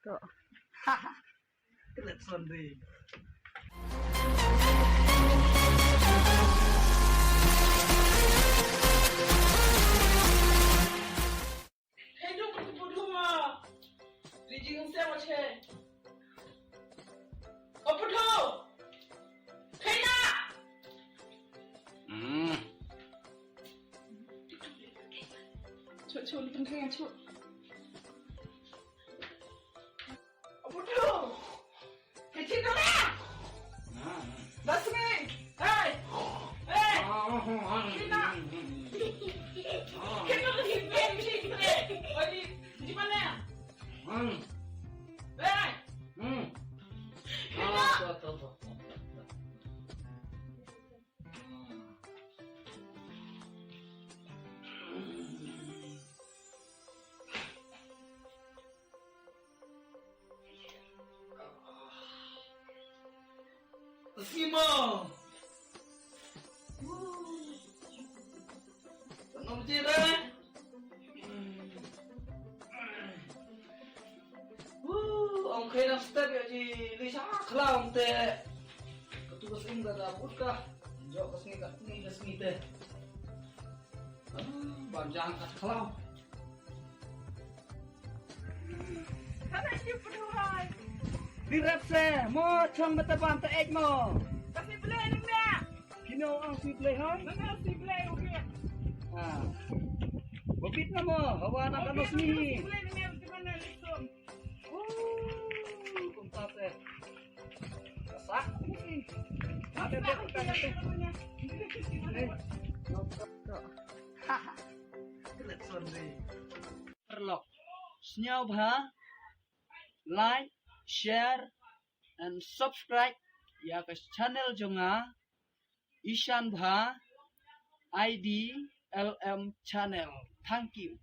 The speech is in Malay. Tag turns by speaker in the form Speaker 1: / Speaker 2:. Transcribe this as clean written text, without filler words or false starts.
Speaker 1: Kok. Haha. Klet sendiri.
Speaker 2: Hidup bertubuh mah. Lijing saya macam. Apa tu? Kena. Cuk, ni penting cuk. Apa tu? Kecil tu lah. Dah sini. Hey. Hey. Kena. Kena pergi bed ni. Oh ni di mana? Hey. Kena. Simo. Tenang je dah. Ông khay đang step ya ji lisa khalam te. Katu kasing da putka. Jo kasing ka ni kasing te. Banjang kat khalam. Kana ni penuhan.
Speaker 1: Di rap se mo chong batapan ta ek mo.
Speaker 2: Kasi play ni nak.
Speaker 1: Kino ang si play han?
Speaker 2: Mana si play okey.
Speaker 1: Bopit na mo, hawa na kanos ni.
Speaker 2: Play ni di mana lisum.
Speaker 1: Punta te. Kasak ni. Ada
Speaker 2: Apa
Speaker 1: te
Speaker 2: kita namanya?
Speaker 1: Haha. Klet sendiri. Perlok. Senyap ha. Like, share, and subscribe ya ke channel jonga Ishan Bha ID LM channel. Thank you.